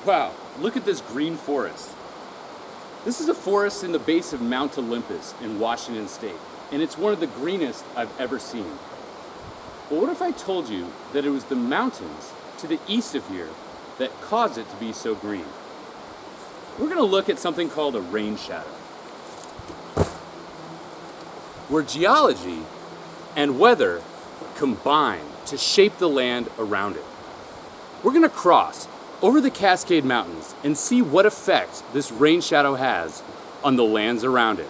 Wow, look at this green forest. This is a forest in the base of Mount Olympus in Washington State, and it's one of the greenest I've ever seen. But what if I told you that it was the mountains to the east of here that caused it to be so green? We're going to look at something called a rain shadow, where geology and weather combine to shape the land around it. We're going to cross over the Cascade Mountains and see what effect this rain shadow has on the lands around it.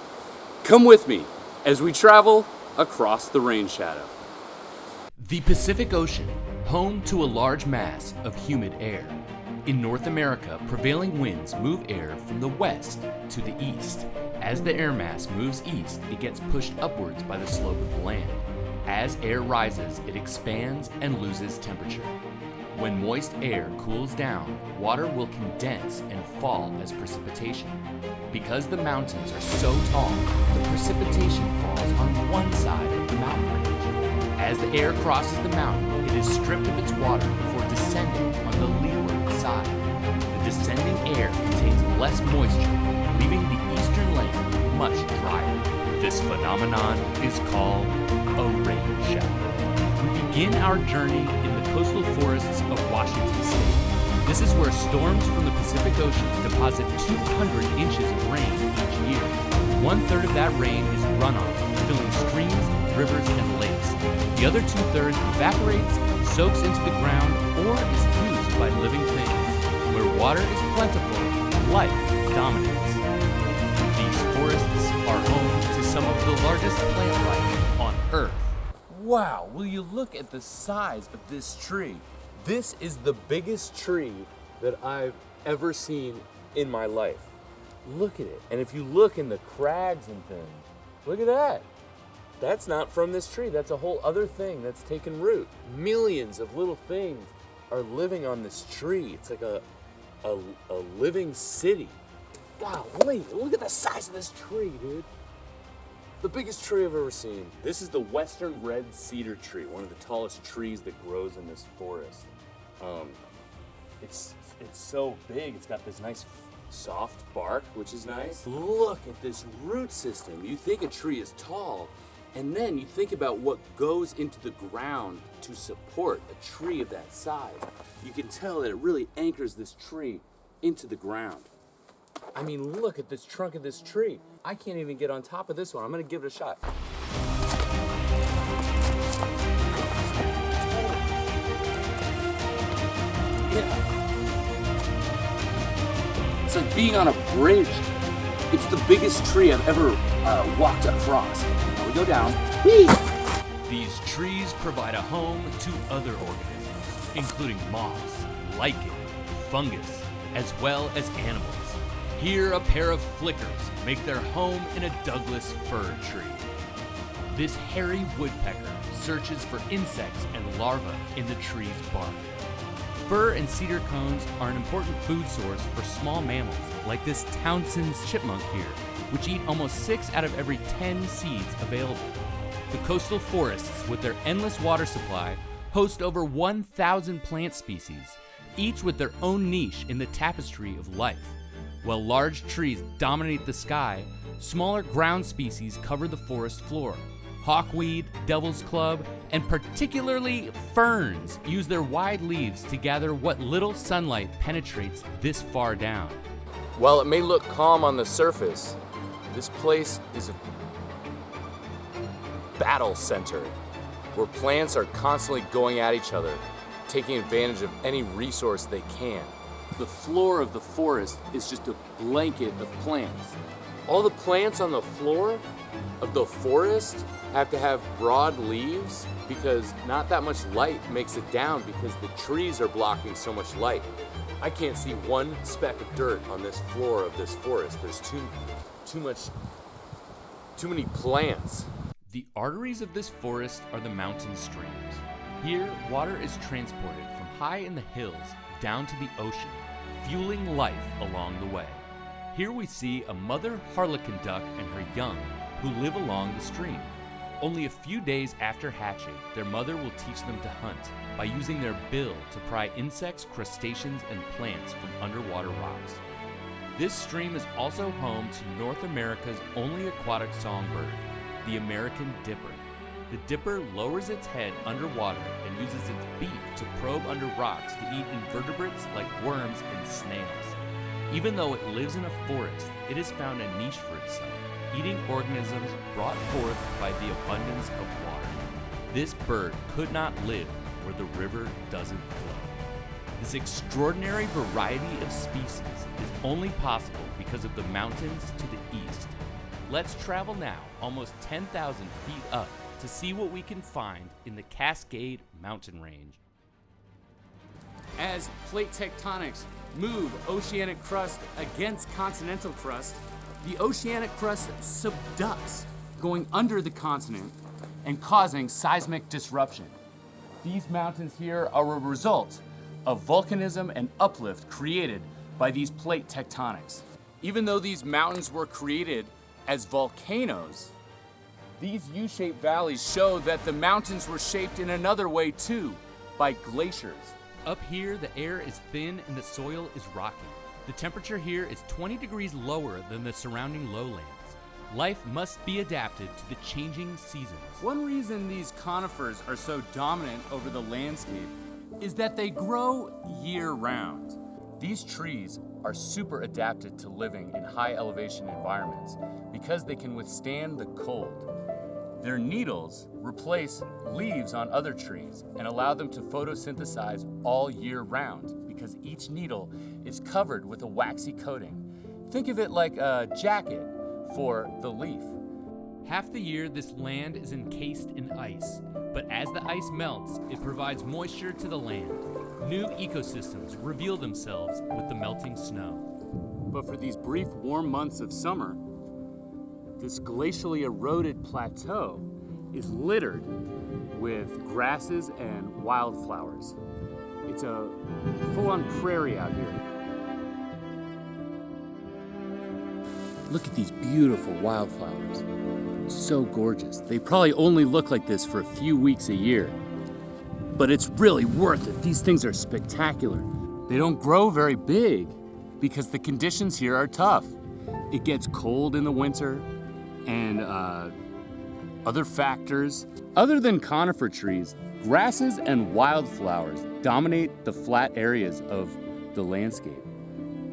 Come with me as we travel across the rain shadow. The Pacific Ocean, home to a large mass of humid air. In North America, prevailing winds move air from the west to the east. As the air mass moves east, it gets pushed upwards by the slope of the land. As air rises, it expands and loses temperature. When moist air cools down, water will condense and fall as precipitation. Because the mountains are so tall, the precipitation falls on one side of the mountain range. As the air crosses the mountain, it is stripped of its water before descending on the leeward side. The descending air contains less moisture, leaving the eastern land much drier. This phenomenon is called a rain shadow. We begin our journey in the coastal forests of Washington State. This is where storms from the Pacific Ocean deposit 200 inches of rain each year. 1/3 of that rain is runoff, filling streams, rivers, and lakes. The other 2/3 evaporates, soaks into the ground, or is used by living things. Where water is plentiful, life dominates. These forests are home to some of the largest plant life on Earth. Wow, will you look at the size of this tree? This is the biggest tree that I've ever seen in my life. Look at it. And if you look in the crags and things, look at that. That's not from this tree. That's a whole other thing that's taken root. Millions of little things are living on this tree. It's like a living city. Golly, look at the size of this tree, dude. The biggest tree I've ever seen. This is the western red cedar tree, one of the tallest trees that grows in this forest. It's so big. It's got this nice soft bark, which is nice. Look at this root system. You think a tree is tall, and then you think about what goes into the ground to support a tree of that size. You can tell that it really anchors this tree into the ground. I mean, look at this trunk of this tree. I can't even get on top of this one. I'm gonna give it a shot. Yeah. It's like being on a bridge. It's the biggest tree I've ever walked across. Now we go down. Whee! These trees provide a home to other organisms, including moths, lichen, fungus, as well as animals. Here, a pair of flickers make their home in a Douglas fir tree. This hairy woodpecker searches for insects and larvae in the tree's bark. Fir and cedar cones are an important food source for small mammals, like this Townsend's chipmunk here, which eat almost 6 out of every 10 seeds available. The coastal forests, with their endless water supply, host over 1,000 plant species, each with their own niche in the tapestry of life. While large trees dominate the sky, smaller ground species cover the forest floor. Hawkweed, devil's club, and particularly ferns use their wide leaves to gather what little sunlight penetrates this far down. While it may look calm on the surface, this place is a battle center where plants are constantly going at each other, taking advantage of any resource they can. The floor of the forest is just a blanket of plants. All the plants on the floor of the forest have to have broad leaves because not that much light makes it down because the trees are blocking so much light. I can't see one speck of dirt on this floor of this forest. There's too many plants. The arteries of this forest are the mountain streams. Here, water is transported from high in the hills down to the ocean, fueling life along the way. Here we see a mother harlequin duck and her young who live along the stream. Only a few days after hatching, their mother will teach them to hunt by using their bill to pry insects, crustaceans, and plants from underwater rocks. This stream is also home to North America's only aquatic songbird, the American dipper. The dipper lowers its head underwater and uses its beak to probe under rocks to eat invertebrates like worms and snails. Even though it lives in a forest, it has found a niche for itself, eating organisms brought forth by the abundance of water. This bird could not live where the river doesn't flow. This extraordinary variety of species is only possible because of the mountains to the east. Let's travel now almost 10,000 feet up to see what we can find in the Cascade Mountain Range. As plate tectonics move oceanic crust against continental crust, the oceanic crust subducts, going under the continent and causing seismic disruption. These mountains here are a result of volcanism and uplift created by these plate tectonics. Even though these mountains were created as volcanoes, these U-shaped valleys show that the mountains were shaped in another way too, by glaciers. Up here, the air is thin and the soil is rocky. The temperature here is 20 degrees lower than the surrounding lowlands. Life must be adapted to the changing seasons. One reason these conifers are so dominant over the landscape is that they grow year-round. These trees are super adapted to living in high elevation environments because they can withstand the cold. Their needles replace leaves on other trees and allow them to photosynthesize all year round because each needle is covered with a waxy coating. Think of it like a jacket for the leaf. Half the year, this land is encased in ice, but as the ice melts, it provides moisture to the land. New ecosystems reveal themselves with the melting snow. But for these brief warm months of summer, this glacially eroded plateau is littered with grasses and wildflowers. It's a full-on prairie out here. Look at these beautiful wildflowers. So gorgeous. They probably only look like this for a few weeks a year. But it's really worth it. These things are spectacular. They don't grow very big because the conditions here are tough. It gets cold in the winter and other factors. Other than conifer trees, grasses and wildflowers dominate the flat areas of the landscape.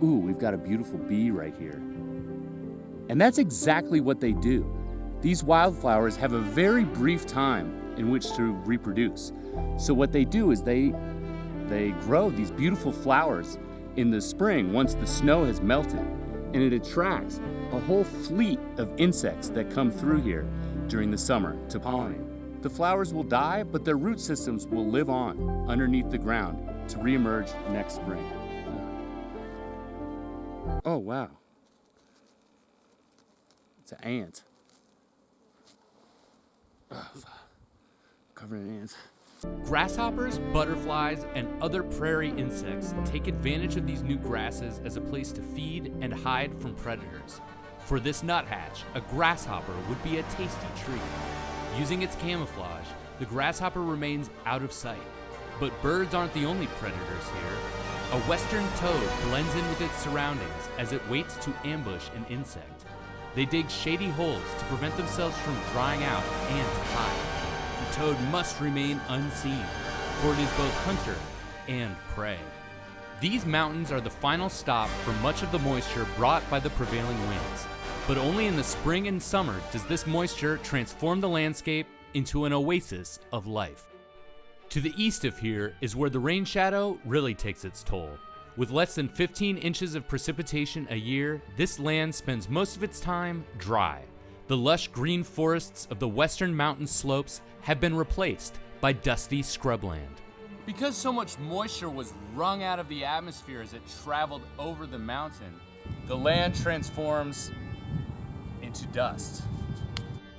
Ooh, we've got a beautiful bee right here. And that's exactly what they do. These wildflowers have a very brief time in which to reproduce. So what they do is they grow these beautiful flowers in the spring once the snow has melted, and it attracts a whole fleet of insects that come through here during the summer to pollinate. The flowers will die, but their root systems will live on underneath the ground to reemerge next spring. Oh, wow. It's an ant. Oh, covered in ants. Grasshoppers, butterflies, and other prairie insects take advantage of these new grasses as a place to feed and hide from predators. For this nuthatch, a grasshopper would be a tasty treat. Using its camouflage, the grasshopper remains out of sight. But birds aren't the only predators here. A western toad blends in with its surroundings as it waits to ambush an insect. They dig shady holes to prevent themselves from drying out and to hide. The toad must remain unseen, for it is both hunter and prey. These mountains are the final stop for much of the moisture brought by the prevailing winds. But only in the spring and summer does this moisture transform the landscape into an oasis of life. To the east of here is where the rain shadow really takes its toll. With less than 15 inches of precipitation a year, this land spends most of its time dry. The lush green forests of the western mountain slopes have been replaced by dusty scrubland. Because so much moisture was wrung out of the atmosphere as it traveled over the mountain, the land transforms into dust.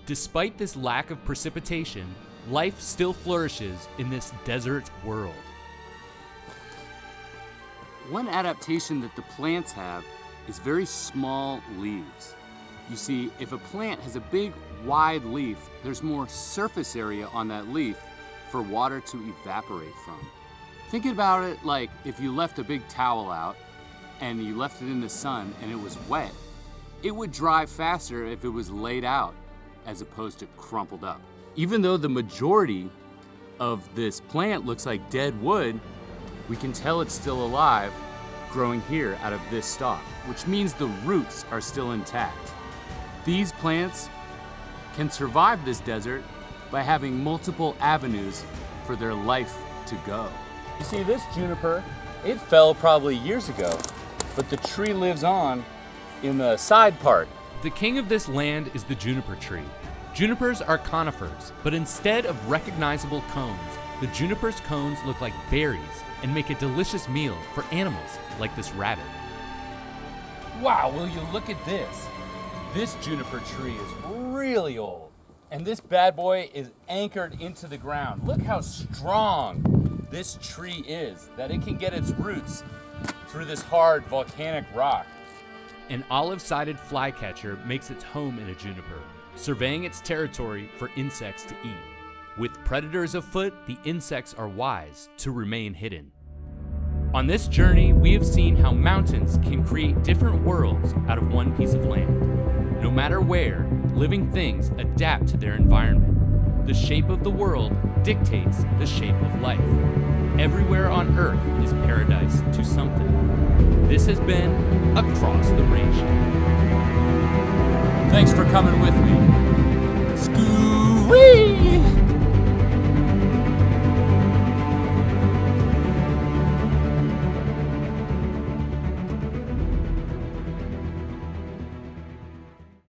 Despite this lack of precipitation, life still flourishes in this desert world. One adaptation that the plants have is very small leaves. You see, if a plant has a big, wide leaf, there's more surface area on that leaf for water to evaporate from. Think about it like if you left a big towel out and you left it in the sun and it was wet, it would dry faster if it was laid out as opposed to crumpled up. Even though the majority of this plant looks like dead wood, we can tell it's still alive, growing here out of this stalk, which means the roots are still intact. These plants can survive this desert by having multiple avenues for their life to go. You see this juniper, it fell probably years ago, but the tree lives on in the side part. The king of this land is the juniper tree. Junipers are conifers, but instead of recognizable cones, the juniper's cones look like berries and make a delicious meal for animals like this rabbit. Wow, will you look at this? This juniper tree is really old, and this bad boy is anchored into the ground. Look how strong this tree is, that it can get its roots through this hard volcanic rock. An olive-sided flycatcher makes its home in a juniper, surveying its territory for insects to eat. With predators afoot, the insects are wise to remain hidden. On this journey, we have seen how mountains can create different worlds out of one piece of land. No matter where, living things adapt to their environment. The shape of the world dictates the shape of life. Everywhere on Earth is paradise to something. This has been Across the Range. Thanks for coming with me.